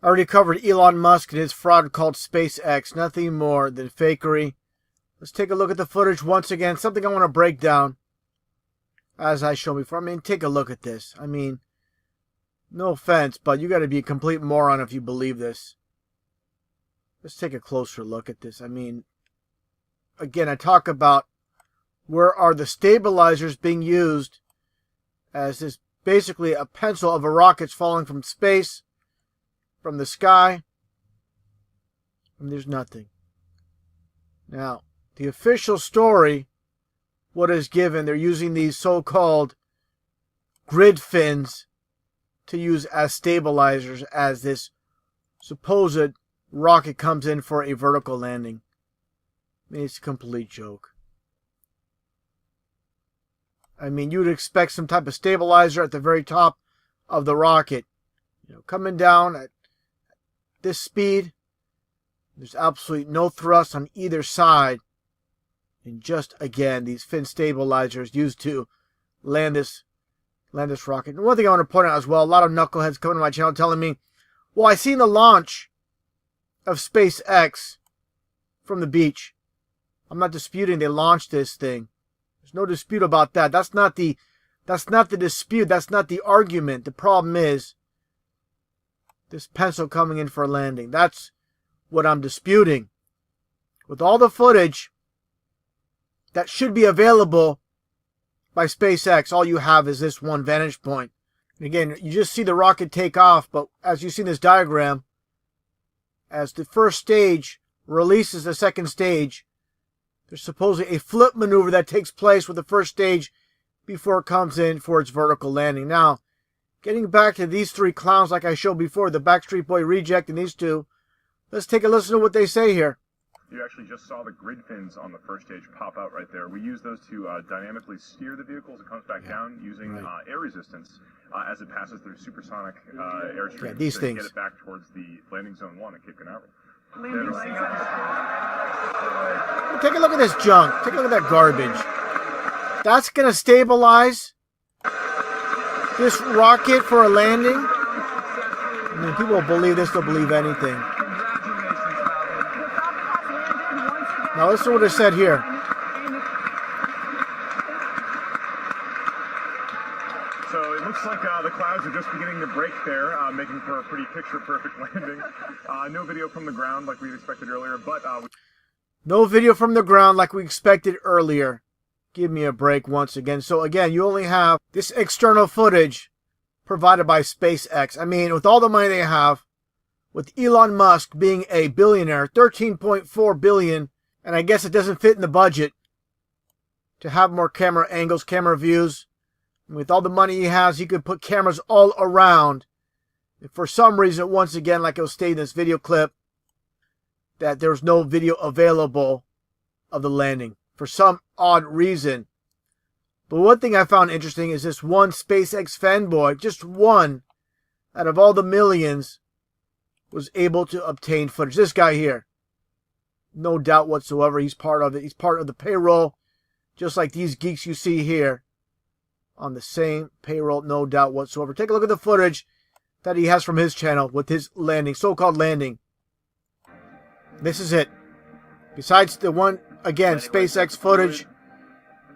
I already covered Elon Musk and his fraud called SpaceX. Nothing more than fakery. Let's take a look at the footage once again. Something I want to break down. As I showed before. I mean, take a look at this. I mean, no offense, but you got to be a complete moron if you believe this. Let's take a closer look at this. I mean, again, I talk about where are the stabilizers being used as this basically a pencil of a rocket's falling from space, from the sky, and there's nothing. Now, the official story, what is given, they're using these so-called grid fins to use as stabilizers as this supposed rocket comes in for a vertical landing. I mean, it's a complete joke. I mean, you would expect some type of stabilizer at the very top of the rocket. You know, coming down at this speed, there's absolutely no thrust on either side. And just, again, these fin stabilizers used to land this rocket. And one thing I want to point out as well, a lot of knuckleheads coming to my channel telling me, well, I seen the launch of SpaceX from the beach. I'm not disputing they launched this thing. There's no dispute about that. That's not the dispute. That's not the argument. The problem is this pencil coming in for a landing. That's what I'm disputing. With all the footage that should be available by SpaceX, all you have is this one vantage point. And again, you just see the rocket take off, but as you see in this diagram, as the first stage releases the second stage, there's supposedly a flip maneuver that takes place with the first stage before it comes in for its vertical landing. Now, getting back to these three clowns like I showed before, the Backstreet Boy Reject and these two, let's take a listen to what they say here. You actually just saw the grid fins on the first stage pop out right there. We use those to dynamically steer the vehicle as it comes back down using air resistance as it passes through supersonic airstream these things. Get it back towards the landing zone 1 at Cape Canaveral. Take a look at this junk. Take a look at that garbage. That's going to stabilize this rocket for a landing? I mean, people will believe this, they'll believe anything. Now listen to what it said here. So it looks like the clouds are just beginning to break there, making for a pretty picture-perfect landing. No video from the ground like we expected earlier, but... No video from the ground like we expected earlier. Give me a break once again. So again, you only have this external footage provided by SpaceX. I mean, with all the money they have, with Elon Musk being a billionaire, $13.4 billion, and I guess it doesn't fit in the budget to have more camera angles, camera views. And with all the money he has, he could put cameras all around. And for some reason, once again, like it was stated in this video clip, that there's no video available of the landing for some odd reason. But one thing I found interesting is this one SpaceX fanboy, just one out of all the millions, was able to obtain footage. This guy here, no doubt whatsoever, he's part of it. He's part of the payroll, just like these geeks you see here on the same payroll, no doubt whatsoever. Take a look at the footage that he has from his channel with his landing, so-called landing. This is it. Besides the one, again, SpaceX footage,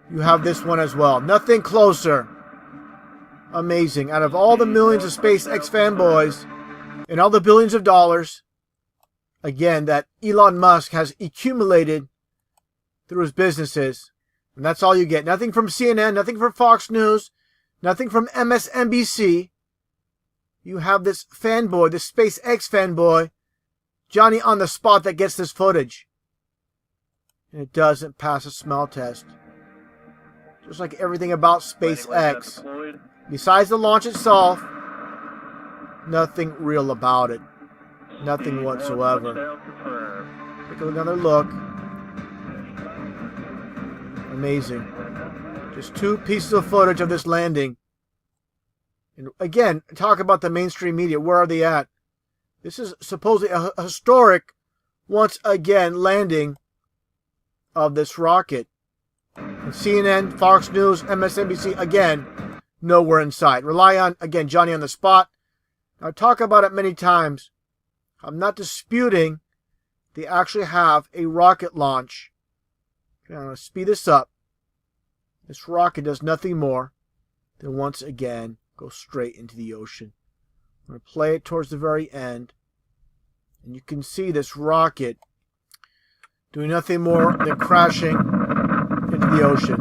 you have this one as well. Nothing closer. Amazing. Out of all the millions of SpaceX fanboys and all the billions of dollars, again, that Elon Musk has accumulated through his businesses, and that's all you get. Nothing from CNN, nothing from Fox News, nothing from MSNBC. You have this fanboy, this SpaceX fanboy, Johnny on the spot, that gets this footage. And it doesn't pass a smell test. Just like everything about SpaceX. Besides the launch itself, nothing real about it. Nothing whatsoever. Take another look. Amazing. Just two pieces of footage of this landing. And again, talk about the mainstream media. Where are they at? This is supposedly a historic, once again, landing of this rocket. And CNN, Fox News, MSNBC, again, nowhere in sight. Rely on, again, Johnny on the spot. I've talked about it many times. I'm not disputing they actually have a rocket launch. Okay, I'm going to speed this up. This rocket does nothing more than once again go straight into the ocean. I'm going to play it towards the very end. And you can see this rocket doing nothing more than crashing into the ocean.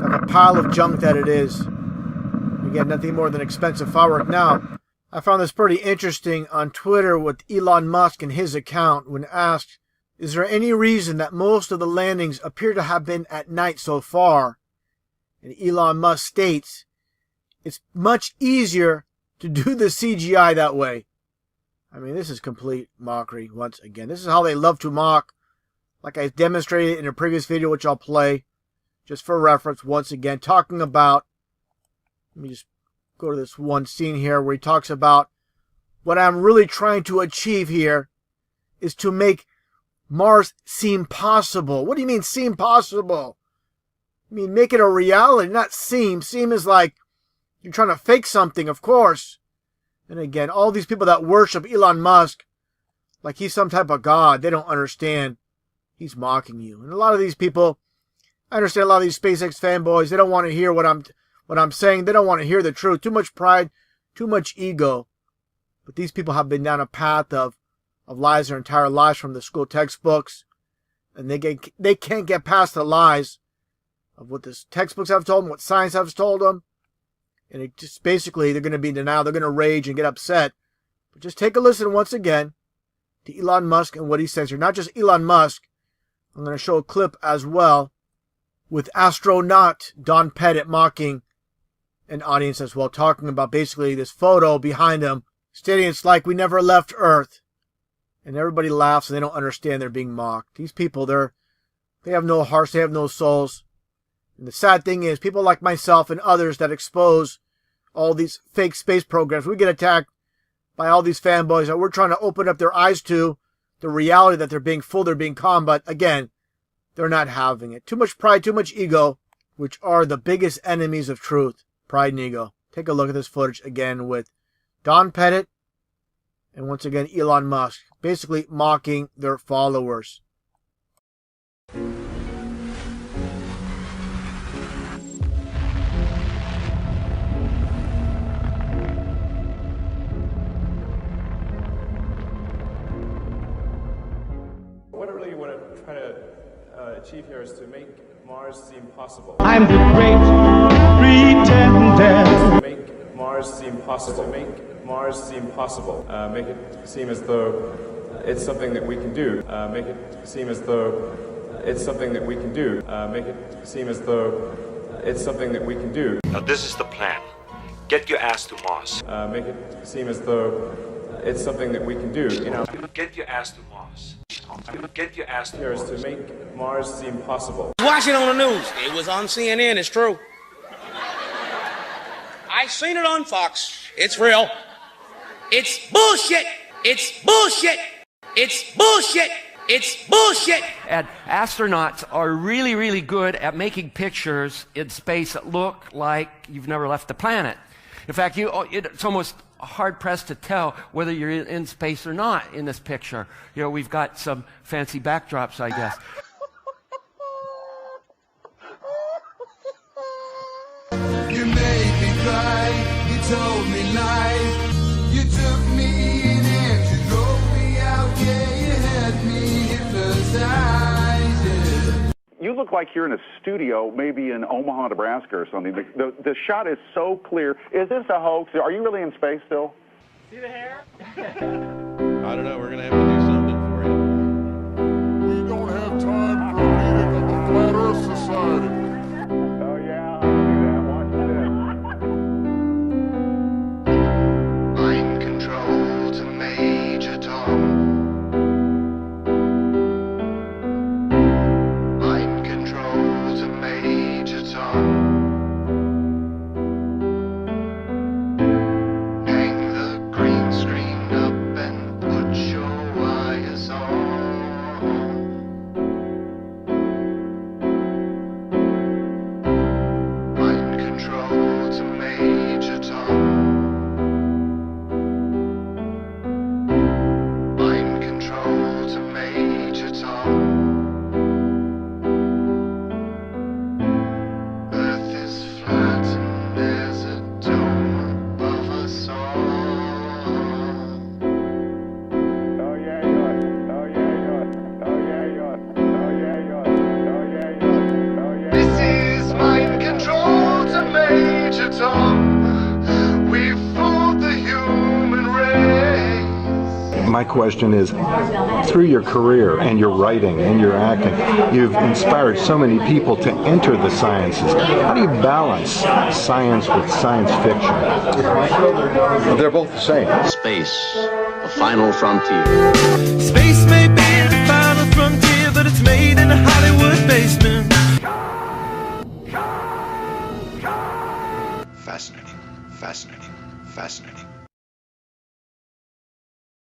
Like a pile of junk that it is. Again, nothing more than expensive firework. Now, I found this pretty interesting on Twitter with Elon Musk and his account when asked, is there any reason that most of the landings appear to have been at night so far? And Elon Musk states, it's much easier to do the CGI that way. I mean, this is complete mockery once again. This is how they love to mock, like I demonstrated in a previous video, which I'll play just for reference once again, talking about, let me just go to this one scene here where he talks about what I'm really trying to achieve here is to make Mars seem possible. What do you mean seem possible? I mean, make it a reality, not seem. Seem is like you're trying to fake something, of course. And again, all these people that worship Elon Musk like he's some type of god, they don't understand. He's mocking you. And a lot of these people, I understand a lot of these SpaceX fanboys, they don't want to hear what I'm saying. They don't want to hear the truth. Too much pride, too much ego. But these people have been down a path of lies their entire lives from the school textbooks. And they can't get past the lies of what the textbooks have told them, what science has told them. And it just basically, they're going to be in denial. They're going to rage and get upset. But just take a listen once again to Elon Musk and what he says here. Not just Elon Musk. I'm going to show a clip as well with astronaut Don Pettit mocking an audience as well, talking about basically this photo behind him, stating it's like we never left Earth. And everybody laughs and they don't understand they're being mocked. These people, they have no hearts, they have no souls. And the sad thing is, people like myself and others that expose all these fake space programs, we get attacked by all these fanboys that we're trying to open up their eyes to the reality that they're being fooled, they're being conned, but again, they're not having it. Too much pride, too much ego, which are the biggest enemies of truth, pride and ego. Take a look at this footage again with Don Pettit and once again Elon Musk, basically mocking their followers. What I really want to try to achieve here is to make Mars seem possible. I'm the great pretender. To make Mars seem possible. To make Mars seem possible. Make it seem as though it's something that we can do. Make it seem as though it's something that we can do. Make it seem as though it's something that we can do. Now this is the plan. Get your ass to Mars. Make it seem as though it's something that we can do. You know, Get your ass to Mars. Get your ass to here is Mars. to make Mars seem possible. Watch it on the news. It was on CNN. It's true. I seen it on Fox. It's real. It's bullshit. It's bullshit. It's bullshit. It's bullshit. And astronauts are really, really good at making pictures in space that look like you've never left the planet. In fact, it's almost hard-pressed to tell whether you're in space or not in this picture. You know, we've got some fancy backdrops, I guess. You made me cry, you told me lies, you took me in and you drove me out, yeah, you had me hypnotized, yeah. You look like you're in a studio, maybe in Omaha, Nebraska or something. The shot is so clear. Is this a hoax? Are you really in space still? See the hair? I don't know. We're going to have to do something for you. We don't have time for a meeting of the Flat Earth Society. Oh, yeah. I'll do that. Watch this. Mind control to Major Tom. Mind control to Major Tom. Hang the green screen up and put your wires My question is, through your career and your writing and your acting, you've inspired so many people to enter the sciences. How do you balance science with science fiction? They're both the same. Space, the final frontier. Space may be the final frontier, but it's made in a Hollywood basement. Fascinating, fascinating, fascinating.